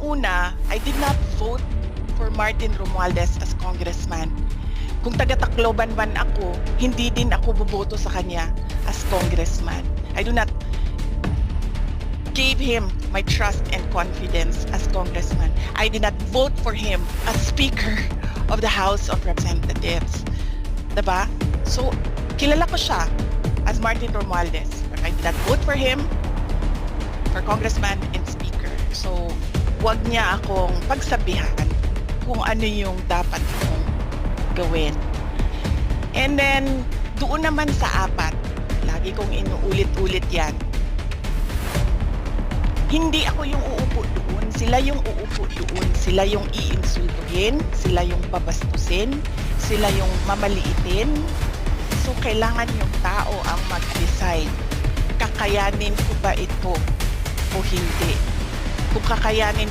Unang-una, I did not vote for Martin Romualdez as congressman. Kung taga-Tacloban man ako, hindi din ako boboto sa kanya as congressman. I do not gave him my trust and confidence as congressman. I did not vote for him as Speaker of the House of Representatives. Diba? So, kilala ko siya as Martin Romualdez. But I did not vote for him for congressman and speaker. So, wag niya akong pagsabihan kung ano yung dapat kong gawin. And then, doon naman sa apat, lagi kong inuulit-ulit yan. Hindi ako yung uupo doon, sila yung uupo doon, sila yung iinsultuhin, sila yung babastusin, sila yung mamaliitin. So, kailangan yung tao ang mag-decide. Kakayanin ko ba ito o hindi? Kung kakayanin